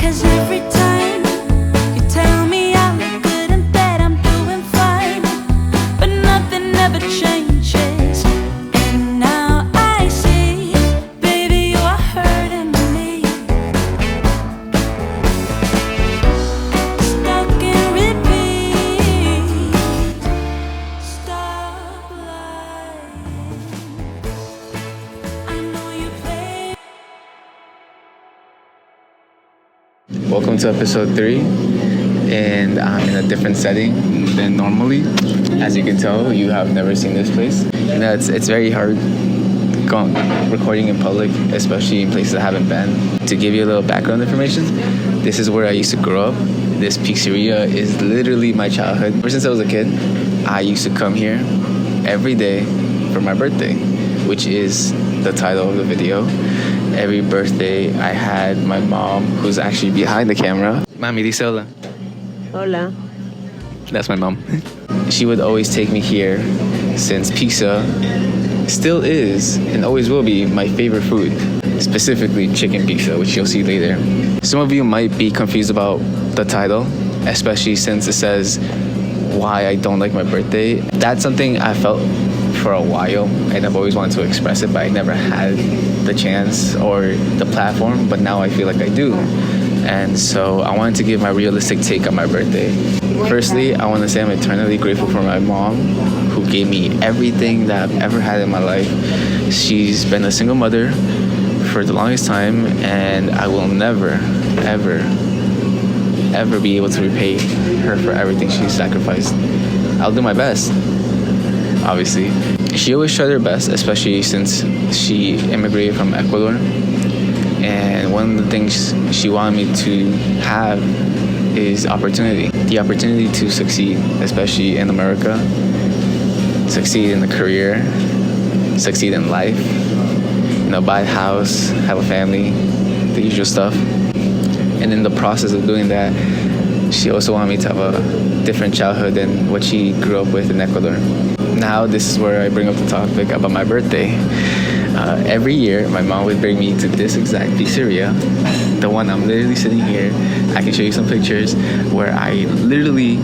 'Cause every time you tell me I look good and that I'm doing fine, but nothing ever changes. And now I see, baby, you are hurting me. Stuck in repeat. Stop lying. I know you play. Welcome to episode 3, and I'm in a different setting than normally. As you can tell, you have never seen this place. You know, it's very hard recording in public, especially in places I haven't been. To give you a little background information, this is where I used to grow up. This pizzeria is literally my childhood. Ever since I was a kid, I used to come here every day for my birthday, which is the title of the video. Every birthday I had my mom, who's actually behind the camera. Mami, dice hola. Hola. That's my mom. She would always take me here since pizza still is and always will be my favorite food, specifically chicken pizza, which you'll see later. Some of you might be confused about the title, especially since it says why I don't like my birthday. That's something I felt for a while, and I've always wanted to express it, but I never had the chance or the platform, but now I feel like I do. And so I wanted to give my realistic take on my birthday. Firstly, I want to say I'm eternally grateful for my mom, who gave me everything that I've ever had in my life. She's been a single mother for the longest time, and I will never, ever be able to repay her for everything she sacrificed. I'll do my best, obviously. She always tried her best, especially since she immigrated from Ecuador. And one of the things she wanted me to have is opportunity. The opportunity to succeed, especially in America. Succeed in a career, succeed in life. You know, buy a house, have a family, the usual stuff. And in the process of doing that, she also wanted me to have a different childhood than what she grew up with in Ecuador. Now, this is where I bring up the topic about my birthday. Every year, my mom would bring me to this exact pizzeria, the one I'm literally sitting here. I can show you some pictures where I literally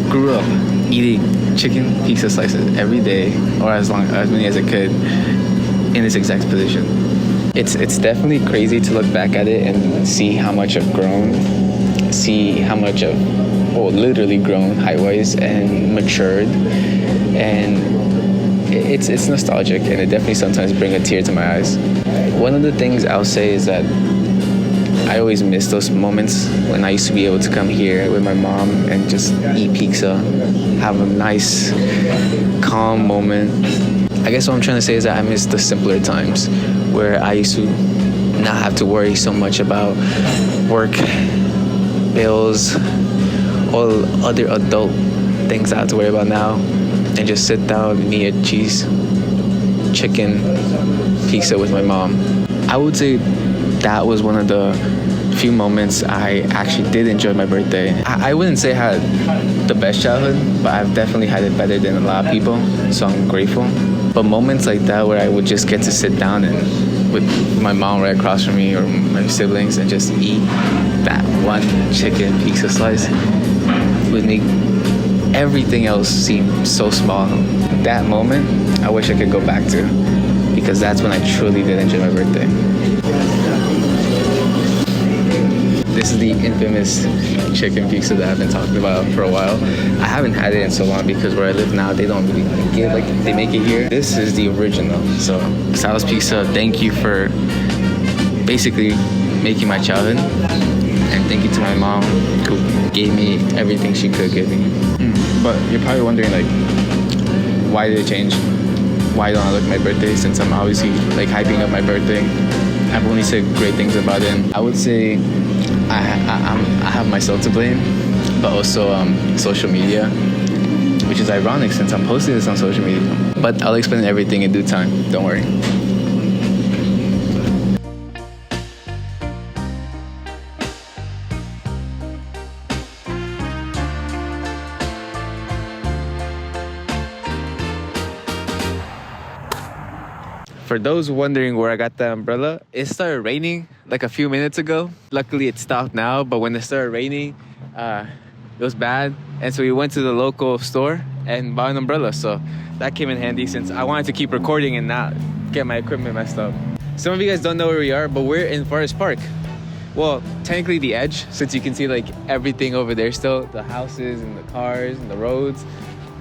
grew up eating chicken pizza slices every day, or as many as I could, in this exact position. It's definitely crazy to look back at it and see how much I've grown, see how much I've literally grown height-wise and matured, and it's nostalgic, and it definitely sometimes brings a tear to my eyes. One of the things I'll say is that I always miss those moments when I used to be able to come here with my mom and just eat pizza, have a nice, calm moment. I guess what I'm trying to say is that I miss the simpler times where I used to not have to worry so much about work, bills, all other adult things I have to worry about now, and just sit down and eat a cheese chicken pizza with my mom. I would say that was one of the few moments I actually did enjoy my birthday. I wouldn't say I had the best childhood, but I've definitely had it better than a lot of people, so I'm grateful. But moments like that where I would just get to sit down and with my mom right across from me or my siblings and just eat that one chicken pizza slice would make everything else seem so small. That moment, I wish I could go back to, because that's when I truly did enjoy my birthday. This is the infamous chicken pizza that I've been talking about for a while. I haven't had it in so long because where I live now, they don't really make it like they make it here. This is the original. So, Sal's Pizza, thank you for basically making my childhood. And thank you to my mom who gave me everything she could give me. But you're probably wondering, like, why did it change? Why don't I look at my birthday, since I'm obviously like hyping up my birthday? I've only said great things about it. I would say I have myself to blame, but also social media, which is ironic since I'm posting this on social media. But I'll explain everything in due time, don't worry. For those wondering where I got the umbrella, it started raining like a few minutes ago. Luckily, it stopped now, but when it started raining, it was bad. And so we went to the local store and bought an umbrella. So that came in handy since I wanted to keep recording and not get my equipment messed up. Some of you guys don't know where we are, but we're in Forest Park. Well, technically the edge, since you can see like everything over there still, the houses and the cars and the roads.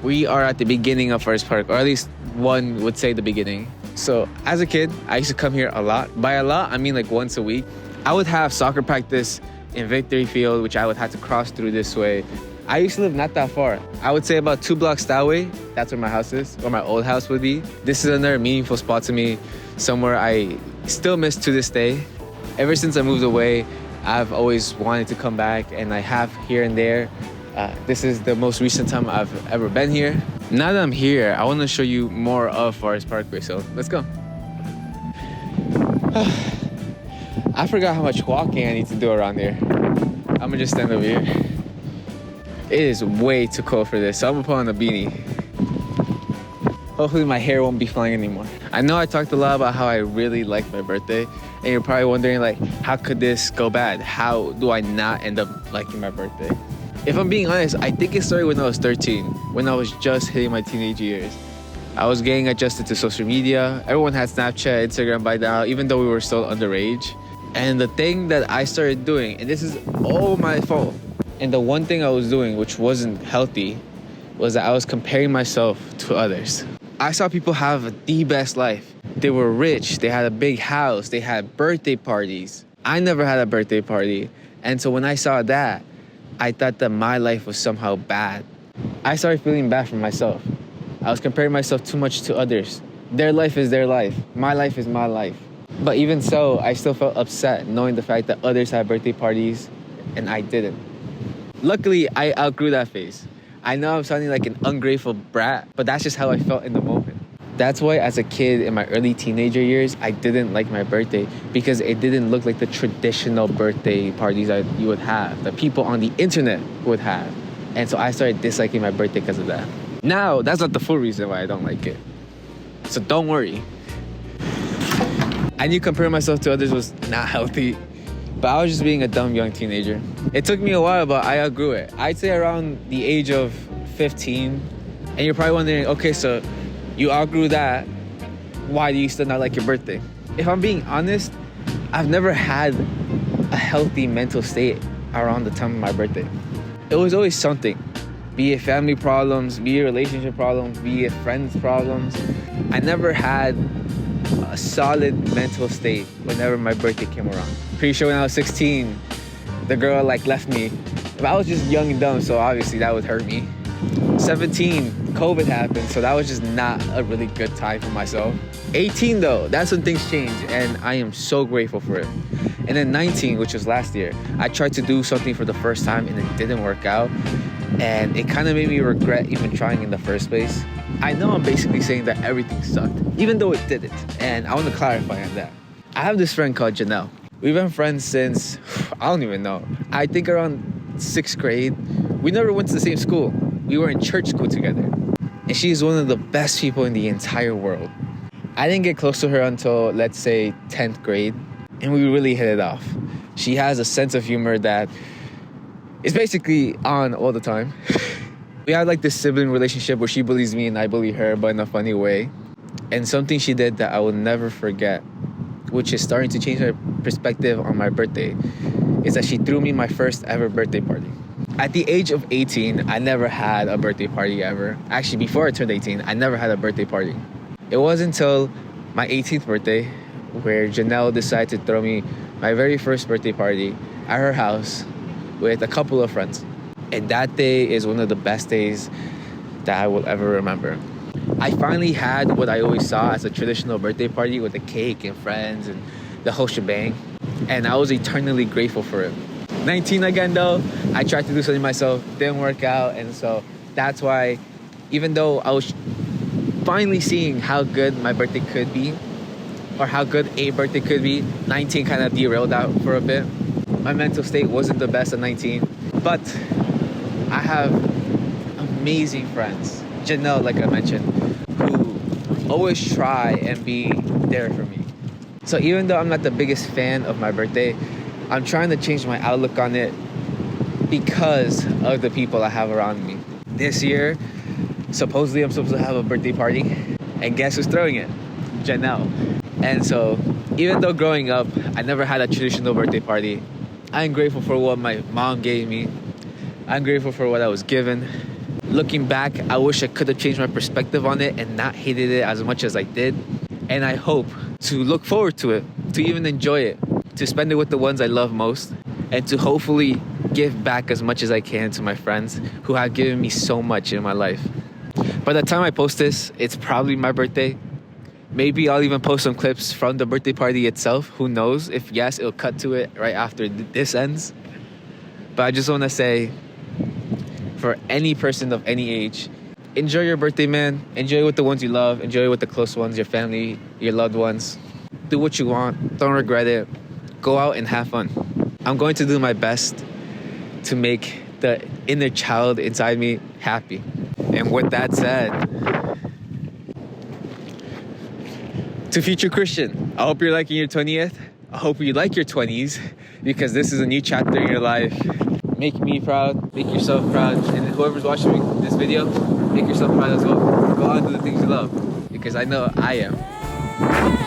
We are at the beginning of Forest Park, or at least one would say the beginning. So as a kid, I used to come here a lot. By a lot, I mean like once a week. I would have soccer practice in Victory Field, which I would have to cross through this way. I used to live not that far. I would say about 2 blocks that way. That's where my house is, or my old house would be. This is another meaningful spot to me, somewhere I still miss to this day. Ever since I moved away, I've always wanted to come back, and I have here and there. This is the most recent time I've ever been here. Now that I'm here, I want to show you more of Forest Parkway, so let's go. I forgot how much walking I need to do around here. I'm gonna just stand over here. It is way too cold for this, so I'm gonna put on a beanie. Hopefully my hair won't be flying anymore. I know I talked a lot about how I really like my birthday, and you're probably wondering like, how could this go bad? How do I not end up liking my birthday? If I'm being honest, I think it started when I was 13, when I was just hitting my teenage years. I was getting adjusted to social media. Everyone had Snapchat, Instagram by now, even though we were still underage. And the thing that I started doing, and this is all my fault, and the one thing I was doing, which wasn't healthy, was that I was comparing myself to others. I saw people have the best life. They were rich, they had a big house, they had birthday parties. I never had a birthday party. And so when I saw that, I thought that my life was somehow bad. I started feeling bad for myself. I was comparing myself too much to others. Their life is their life. My life is my life. But even so, I still felt upset knowing the fact that others had birthday parties and I didn't. Luckily, I outgrew that phase. I know I'm sounding like an ungrateful brat, but that's just how I felt in the moment. That's why as a kid in my early teenager years, I didn't like my birthday because it didn't look like the traditional birthday parties that you would have, that people on the internet would have. And so I started disliking my birthday because of that. Now, that's not the full reason why I don't like it. So don't worry. I knew comparing myself to others was not healthy, but I was just being a dumb young teenager. It took me a while, but I outgrew it. I'd say around the age of 15. And you're probably wondering, okay, so you outgrew that. Why do you still not like your birthday? If I'm being honest, I've never had a healthy mental state around the time of my birthday. It was always something, be it family problems, be it relationship problems, be it friends problems. I never had a solid mental state whenever my birthday came around. Pretty sure when I was 16, the girl left me. But I was just young and dumb, so obviously that would hurt me. 17, COVID happened, so that was just not a really good time for myself. 18 though, that's when things changed, and I am so grateful for it. And then 19, which was last year, I tried to do something for the first time and it didn't work out. And it kind of made me regret even trying in the first place. I know I'm basically saying that everything sucked, even though it didn't. And I want to clarify on that. I have this friend called Janelle. We've been friends since, I don't even know, I think around 6th grade. We never went to the same school. We were in church school together. And she's one of the best people in the entire world. I didn't get close to her until, let's say, 10th grade. And we really hit it off. She has a sense of humor that is basically on all the time. We have this sibling relationship where she bullies me and I bully her, but in a funny way. And something she did that I will never forget, which is starting to change my perspective on my birthday, is that she threw me my first ever birthday party. At the age of 18, I never had a birthday party ever. Actually, before I turned 18, I never had a birthday party. It wasn't until my 18th birthday where Janelle decided to throw me my very first birthday party at her house with a couple of friends. And that day is one of the best days that I will ever remember. I finally had what I always saw as a traditional birthday party with a cake and friends and the whole shebang. And I was eternally grateful for it. 19 again though, I tried to do something myself, didn't work out. And so that's why, even though I was finally seeing how good my birthday could be, or how good a birthday could be, 19 kind of derailed out for a bit. My mental state wasn't the best at 19, but I have amazing friends. Janelle, like I mentioned, who always try and be there for me. So even though I'm not the biggest fan of my birthday, I'm trying to change my outlook on it because of the people I have around me. This year, supposedly I'm supposed to have a birthday party, and guess who's throwing it? Janelle. And so even though growing up I never had a traditional birthday party, I'm grateful for what my mom gave me. I'm grateful for what I was given. Looking back, I wish I could have changed my perspective on it and not hated it as much as I did. And I hope to look forward to it, to even enjoy it, to spend it with the ones I love most, and to hopefully give back as much as I can to my friends who have given me so much in my life. By the time I post this, it's probably my birthday. Maybe I'll even post some clips from the birthday party itself. Who knows? If yes, it'll cut to it right after this ends. But I just want to say, for any person of any age, enjoy your birthday, man. Enjoy it with the ones you love. Enjoy it with the close ones, your family, your loved ones. Do what you want. Don't regret it. Go out and have fun. I'm going to do my best to make the inner child inside me happy. And with that said, to future Christian, I hope you're liking your 20th. I hope you like your 20s, because this is a new chapter in your life. Make me proud, make yourself proud, and whoever's watching this video, make yourself proud as well. Go out and do the things you love, because I know I am.